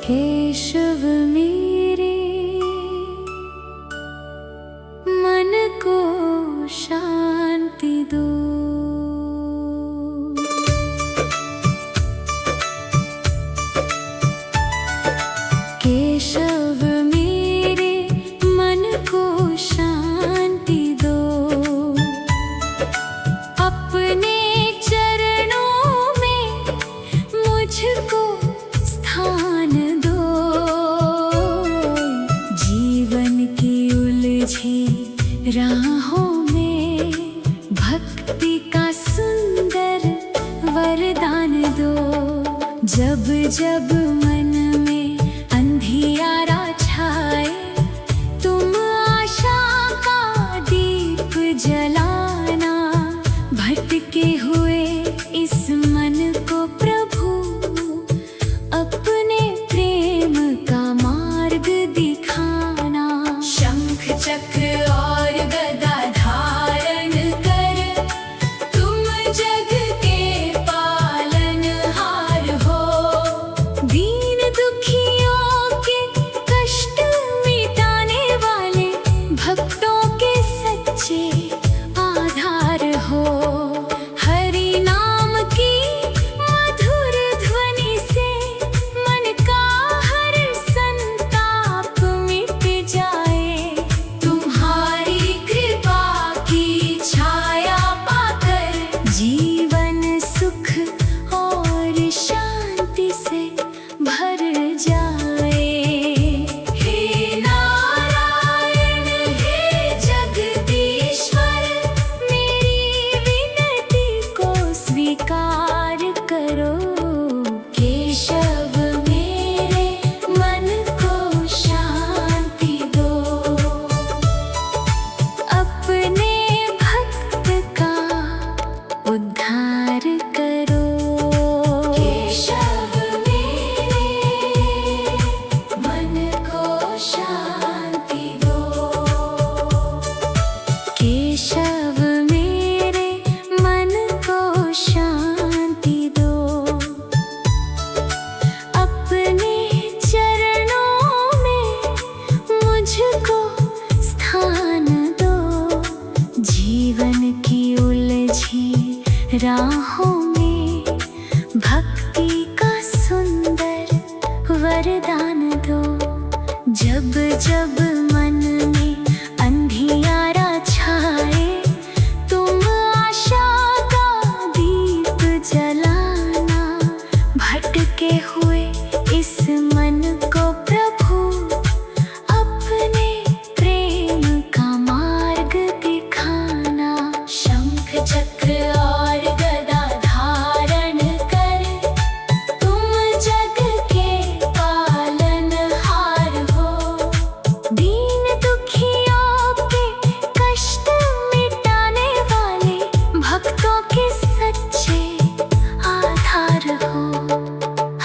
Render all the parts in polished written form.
केशव मेरे मन को शांति दो। केशव मेरे मन को शांति दो, अपने चरणों में मुझको स्थान दो। जीवन की उलझी राहों में भक्ति का सुंदर वरदान दो। जब जब मन में अंधियारा छाए, तुम आशा का दीप जलाना। भटके हुए इस मन को प्रभु अपने प्रेम का मार्ग दिखाना। शंख चक्र और गदा धारण कर तुम जग के पालनहार हो। दीन दुखियों के कष्ट मिटाने वाले भक्तों के सच्चे आधार हो। हरि नाम की मधुर ध्वनि से मन का हर संताप मिट जाए। तुम्हारी कृपा की छाया पाकर जीवन सुख और शांति से भर जाए। हे नारायण हे जगदीश्वर, मेरी विनती को स्वीकार करो। केशव मेरे मन को शांति दो, अपने भक्त का उद्धार करो। केशव मेरे मन को शांति दो, केशव मेरे मन को शांति दो। अपने चरणों में मुझको स्थान दो। जीवन की उलझी राहों में भक्ति का सुंदर वरदान दो। जब जब मन में अंधियारा छाए, तुम आशा का दीप जलाना। भटके हुए इस मन को प्रभु अपने प्रेम का मार्ग दिखाना। शंख चक्र और गदा धारण कर तुम जग के पालनहार हो। दीन दुखियों के कष्ट मिटाने वाले भक्तों के सच्चे आधार हो।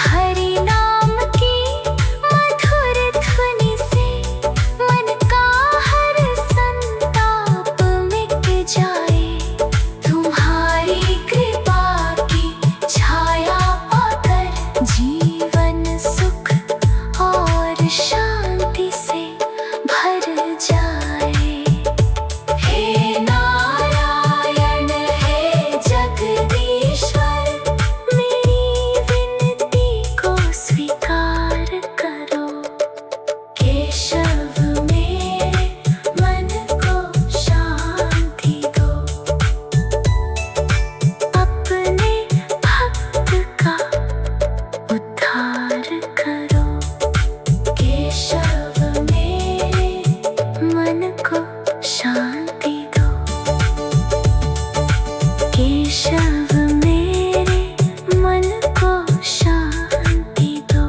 हरि नाम की मधुर ध्वनि से मन का हर संताप मिट जाए। तुम्हारी कृपा की छाया पाकर जीवन सुख और शांति से भर जाए। हे नारायण हे जगदीश्वर, मेरी विनती को स्वीकार करो। केशव मेरे मन को शांति दो, अपने भक्त का उद्धार करो। केशव मेरे मन को शांति दो, केशव मेरे मन को शांति दो।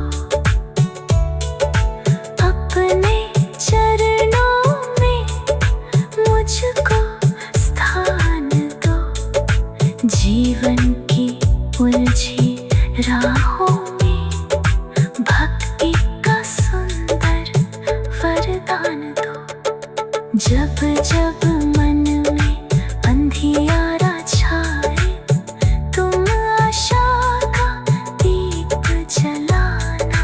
अपने चरणों में मुझको स्थान दो। जीवन की उलझी राहों में भक्ति का सुंदर वरदान दो। जब जब मन में अंधियारा छाए, तुम आशा का दीप जलाना।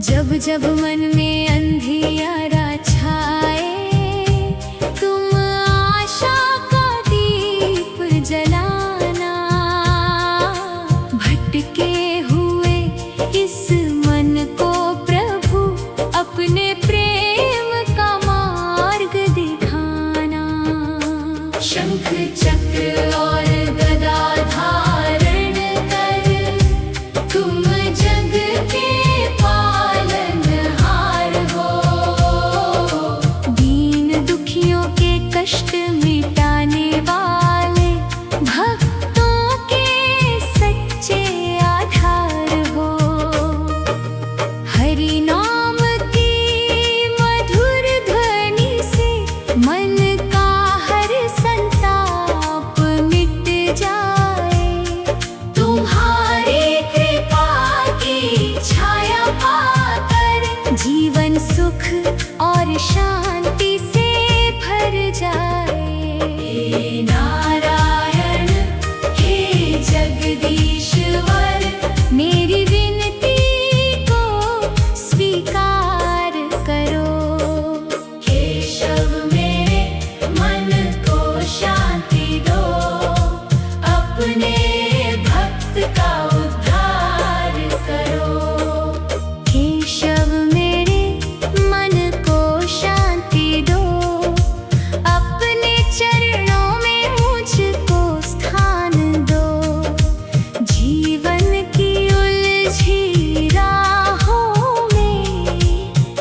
जब जब मन में अंधियारा छाए, तुम आशा का दीप जलाना। भटके हुए इस मन को प्रभु अपने प्रेम का मार्ग दिखाना। शंख चक्र और गदा धारण कर तुम जग के पालनहार हो। दीन दुखियों के कष्ट मिटाने वाले भक्तों के सच्चे आधार हो। हरि नाम की मधुर ध्वनि से मन का हर संताप मिट जाए। तुम्हारी कृपा की छाया पाकर जीवन सुख और शांति से भर जाए। हे नारायण हे जगदीश्वर, मेरी विनती को स्वीकार करो। केशव मेरे मन को शांति दो, अपने भक्त का उद्धार करो। केशव मेरे मन को शांति दो, अपने चरणों में मुझको स्थान दो। जीवन की उलझी राहों में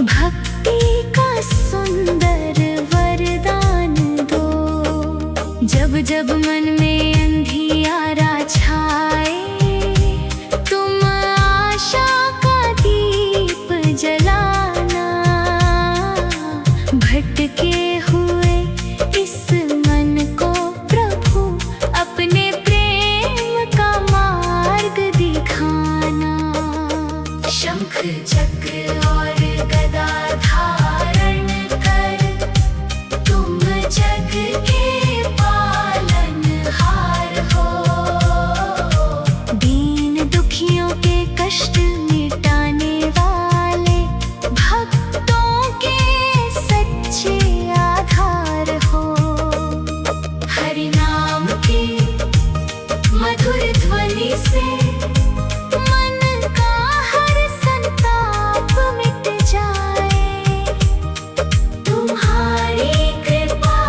भक्ति का सुंदर वरदान दो। जब जब मन में अंधियारा छाए, तुम आशा का दीप जलाना। भटके हुए इस मन को प्रभु अपने प्रेम का मार्ग दिखाना। शंख चक्र और गदा धारण कर तुम जग के पालनहार हो। दीन दुखियों के कष्ट मिटाने वाले भक्तों के सच्चे आधार हो। हरि नाम की मधुर ध्वनि से मन का हर संताप मिट जाए। तुम्हारी कृपा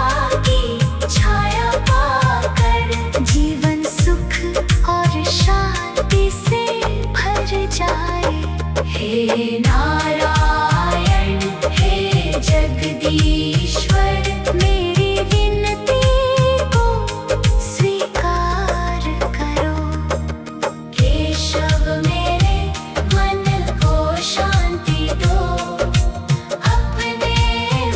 की छाया पाकर जीवन सुख और शांति से भर जाए। हे नारायण हे जगदीश्वर, मेरी विनती को स्वीकार करो। केशव मेरे मन को शांति दो, अपने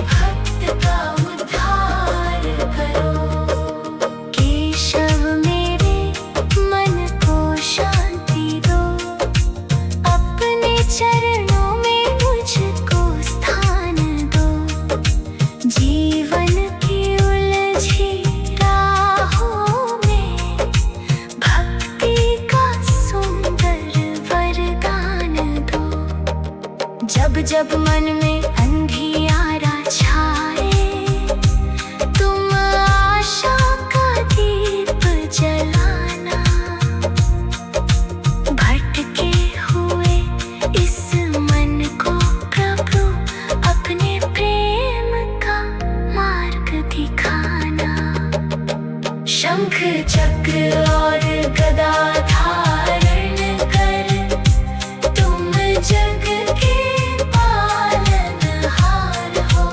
भक्त का उद्धार करो। केशव मेरे मन को शांति दो, अपने चरणों में मुझको स्थान दो। जीवन की उलझी राहों में भक्ति का सुंदर वरदान दो। जब जब मन में अंधियारा छाए, तुम आशा का दीप जलाना। भटके हुए इस मन को प्रभु अपने प्रेम का मार्ग दिखाना। शंख चक्र और गदा धारण कर तुम जग के पालनहार हो।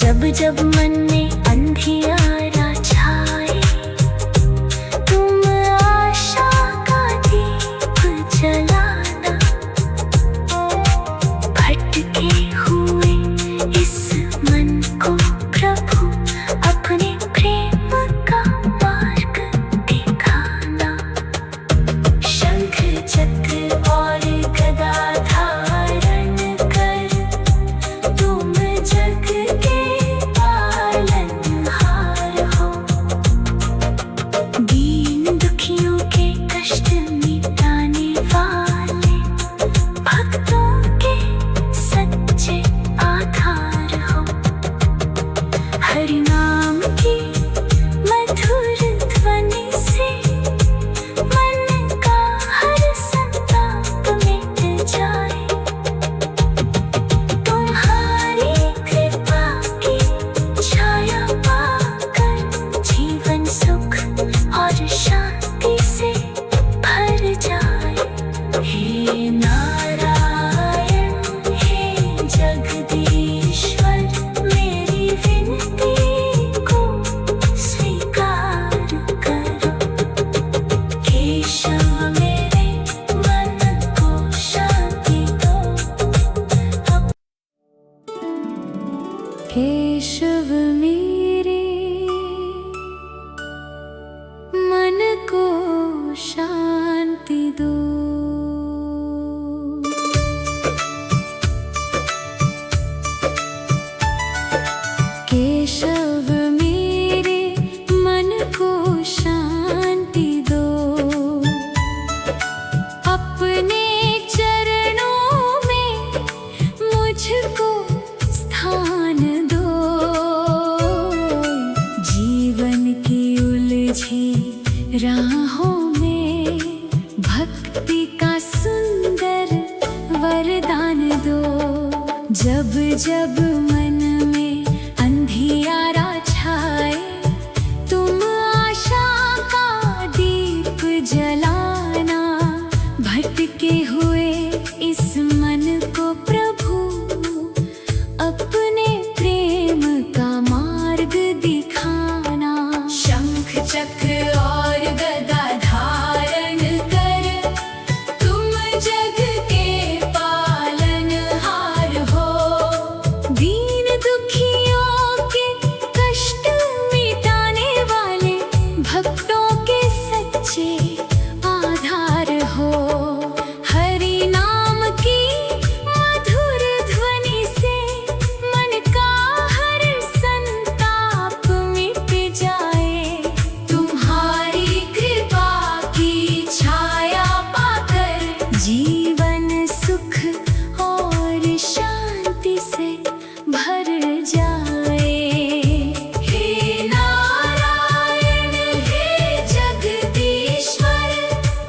जब जब मन में अंधियारा छाए, तुम आशा का दीप जलाना। भटके हुए इस मन को प्रभु अपने प्रेम का मार्ग दिखाना। शंख चक्र और गदा धारण कर, तुम जग के पालनहार हो। दीन दुखियों के कष्ट मिटाने वाले, भक्तों के सच्चे आधार हो। हरि नाम की मधुर ध्वनि से मन का हर संताप मिट जाए। तुम्हारी कृपा की छाया पाकर जीवन सुख और शांति से भर जाए। हे नारायण, हे जगदीश्वर, मेरी विनती को स्वीकार करो। केशव मेरे मन को शांति दो। केशव मेरे मन को शांति दो। केशव मेरे मन को शांति दो। अपने चरणों में मुझको स्थान दो। जीवन की उलझी राहों में भक्ति का सुंदर वरदान दो। जब जब मन में अंधियारा छाए, तुम आशा का दीप जलाना। भटके हुए इस मन को प्रभु अपने प्रेम का मार्ग दिखाना। शंख चक्र और गदा धारण कर, तुम जग के पालनहार हो। दीन दुखियों के कष्ट मिटाने वाले, भक्तों के सच्चे आधार हो। हरि नाम की मधुर ध्वनि से मन का हर संताप मिट जाए। तुम्हारी कृपा की छाया पाकर जीवन सुख और शांति से भर जाए। हे नारायण, हे जगदीश्वर,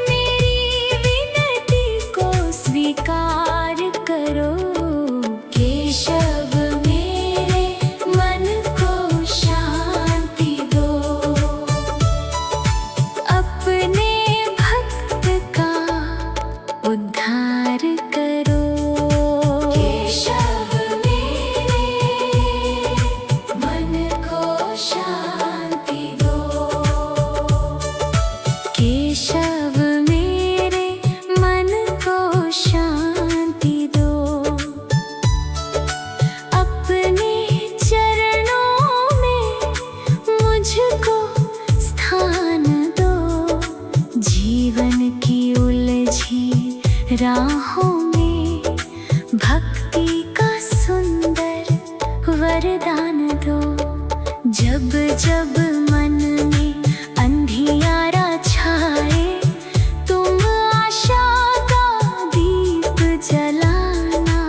मेरी विनती को स्वीकार करो। केशव मेरे मन को शांति दो। अपने भक्त का उद्धार करो। केशव मेरे मन को शांति दो। केशव मेरे मन को शांति दो। अपने चरणों में मुझको स्थान दो। जीवन की उलझी राहों में भक्ति का सुंदर वरदान दो। जब जब मन में अंधियारा छाए, तुम आशा का दीप जलाना।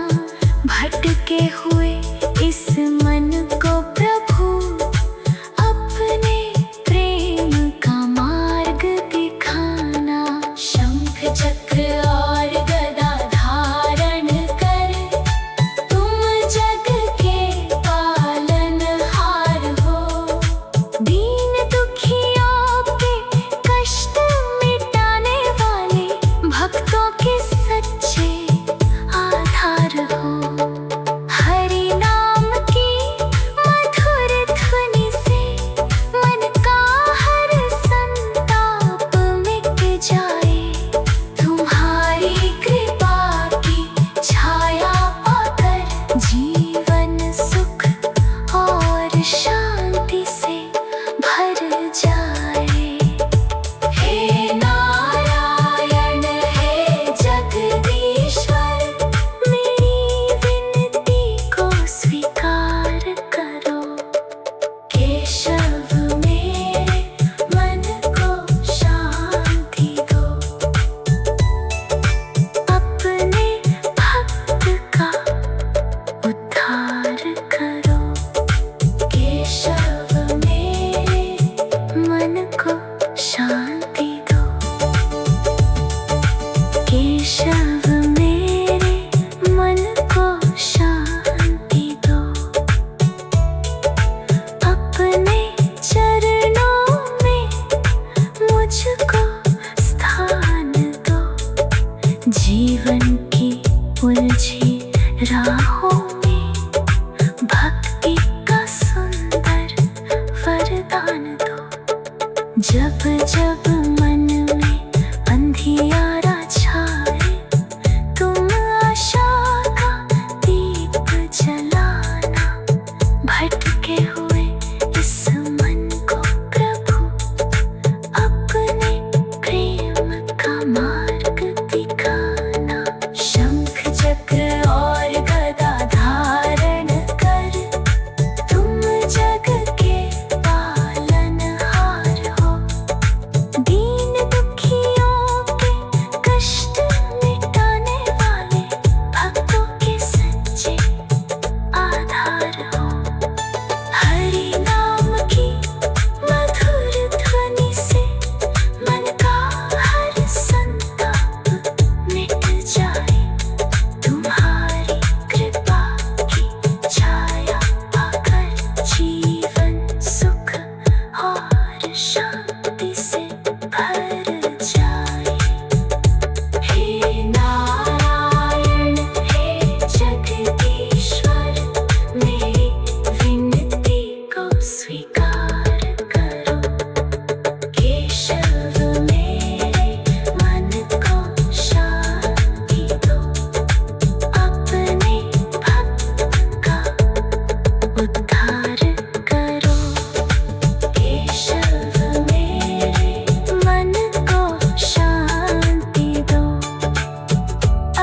भटके हुए इस मन को प्रभु अपने प्रेम का मार्ग दिखाना। शंख चक्र और गदा धारण कर, तुम जग के पालनहार हो। दीन दुखियों के कष्ट मिटाने वाले, भक्तों के सच्चे आधार हो। हरि नाम की करो। केशव मेरे मन को शांति दो। केशव मेरे मन को शांति दो। अपने चरणों में मुझको स्थान दो। जीवन की उलझी राहों में भक्ति का सुंदर वरदान दो। जब जब मन में अंधियारा छाए, तुम आशा का दीप जलाना। भटके हुए इस मन को प्रभु अपने प्रेम का मार्ग दिखाना। शंख चक्र और गदा धारण कर, तुम जग के पालनहार हो। दीन दुखियों के कष्ट मिटाने वाले भक्तों के सच्चे आधार हो। हरि नाम की मधुर ध्वनि से मन का हर संताप मिट जाए। तुम्हारी कृपा की छाया पाकर जीवन सुख और शांति से भर जाए। हे नारायण हे जगदीश्वर, मेरी विनती को स्वीकार करो। केशव मेरे मन को शांति दो। अपने भक्त का उद्धार करो। केशव मेरे मन को शांति दो।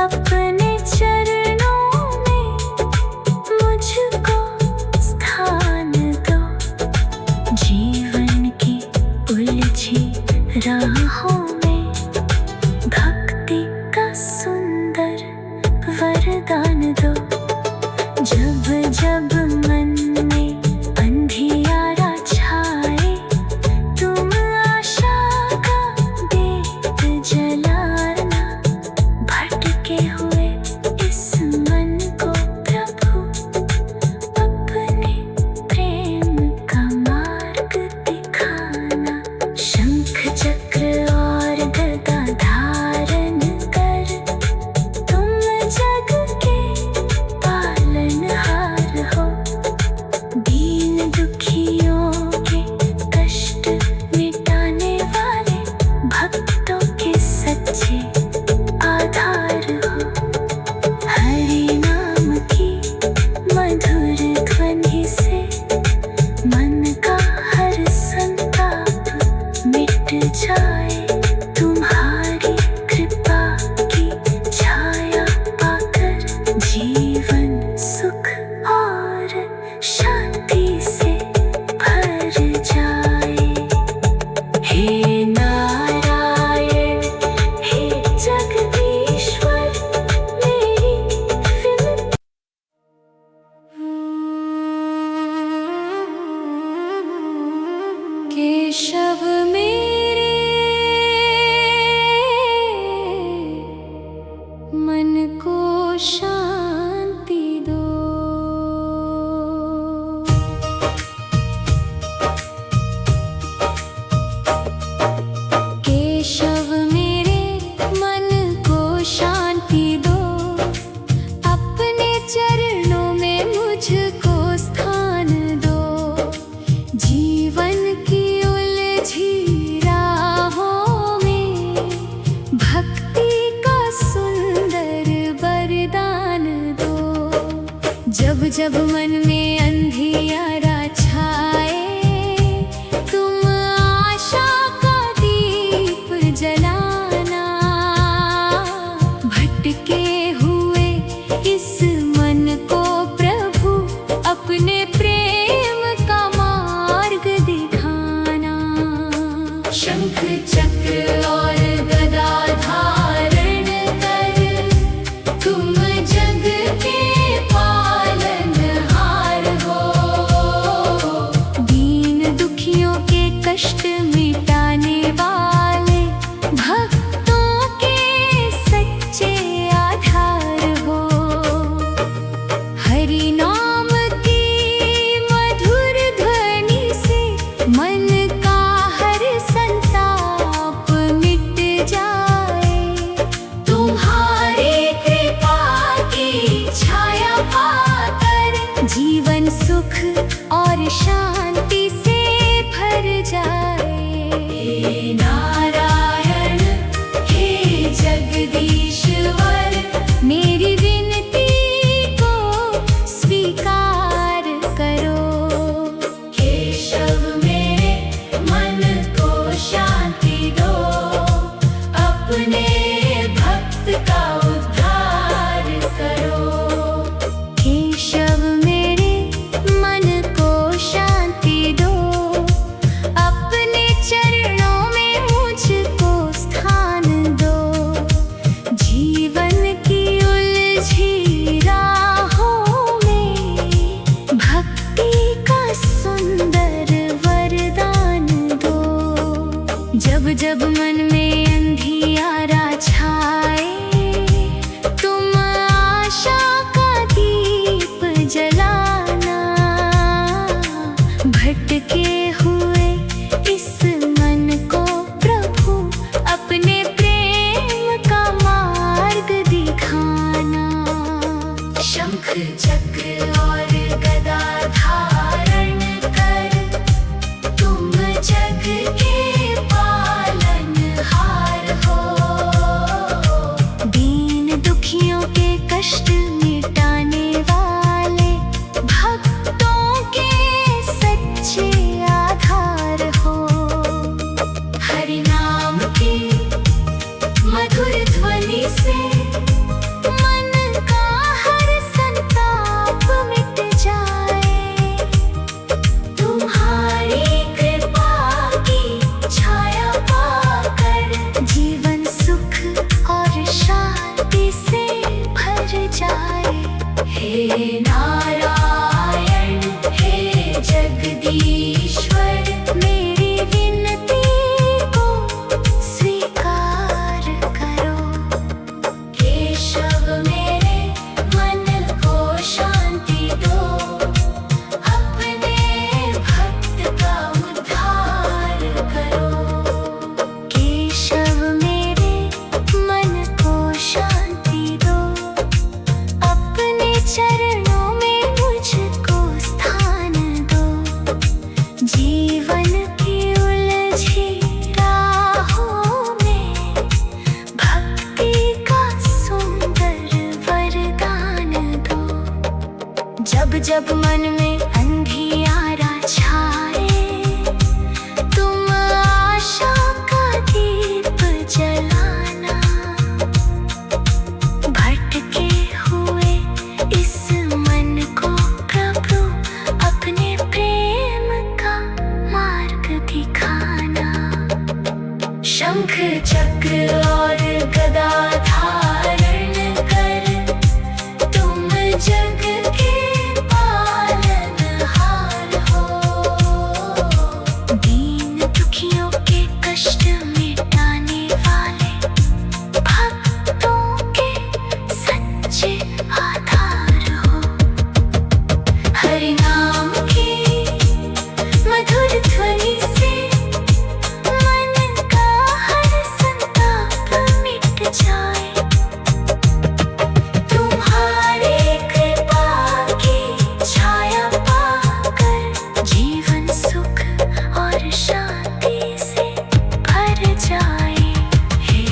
अपने चरणों में मुझको स्थान दो। जीवन की उलझी राहों में भक्ति का सुंदर वरदान दो। जब जब मन में अंधियारा छाए, तुम आशा का दीप जलाना। भटके हुए इस मन को प्रभु अपने प्रेम का मार्ग दिखाना। शंख चक्र और गदा धारण कर, तुम जग के पालनहार हो। दीन दुखियों के कष्ट मिटाने वाले भक्तों के सच्चे आधार हो। हरि नाम की मधुर ध्वनि से मन का हर संताप मिट जाए। तुम्हारी कृपा की छाया पाकर जीवन सुख और शांति से भर जाए। हे नारायण हे जगदीश्वर, मेरी विनती। केशव मेरे मन को शांति दो। केशव मेरे मन को शांति दो। अपने चरणों में मुझको स्थान दो। जीवन की उलझी राहों में भक्ति का सुंदर वरदान दो। जब जब मन में अंधियारा छाए, तुम आशा का दीप जलाना। भटके हुए इस मन को प्रभु अपने प्रेम का मार्ग दिखाना। शंख चक्र और गदा धारण कर, तुम जग के पालनहार सुख और शांति से भर जाए। हे नारायण हे जगदीश्वर, मेरी विनती को स्वीकार करो। केशव मेरे मन को शांति दो, अपने भक्त का उद्धार करो। केशव मेरे मन को शांति दो, अपने चरणों में मुझको स्थान दो। जीवन की उलझी राहों में भक्ति का सुंदर वरदान दो। जब जब मन में अंधियारा छाए, तुम आशा का दीप जलाना। भटके हुए इस मन को प्रभु अपने प्रेम का मार्ग दिखाना। शंख चक्र और गदा धारण कर, तुम जग के पालनहार हो। दीन दुखियों के कष्ट मिटाने वाले, भक्तों के सच्चे आधार हो। हरि नाम की मधुर ध्वनि से मन का हर संताप मिट जाए। तुम्हारी कृपा की छाया पाकर जीवन सुख और शांति से भर जाए। हे नारायण हे जगदीश्वर, मेरी विनती को स्वीकार करो। केशव मेरे मन को शांति दो, अपने भक्त का उद्धार करो। केशव मेरे मन को शांति दो, अपने चरणों में मुझको स्थान दो। जीवन की उलझी राहों में भक्ति का सुंदर वरदान दो। जब जब मन में अंधियारा छाए, तुम आशा का दीप जलाना। भटके हुए इस मन को प्रभु अपने प्रेम का मार्ग दिखाना। शंख चक्र और गदा धारण कर, तुम जग के पालनहार हो। दीन दुखियों के कष्ट मिटाने वाले, भक्तों के सच्चे आधार हो। हरि नाम की मधुर ध्वनि से मन का हर संताप मिट जाए। तुम्हारे कृपा की छाया पाकर जीवन सुख और शांति से भर जाए। हे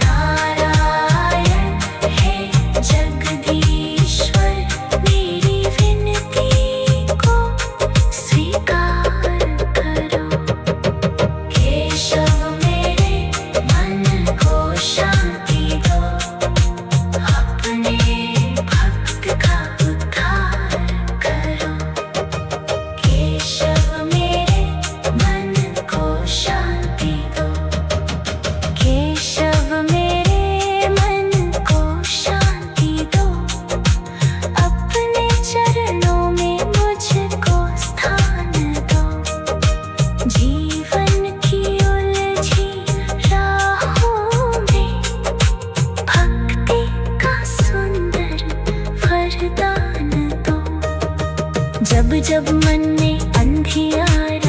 नारायण हे जगदीश्वर, मेरी विनती को स्वीकार करो। केशव मेरे मन को शांति दो, अपने भक्त का उद्धार करो। केशव मेरे मन को शांति दो, केशव मेरे मन को शांति दो। अपने चरणों में मुझको स्थान दो। जीवन की उलझी राहों में भक्ति का सुंदर वरदान दो। जब जब मन में अंधियारा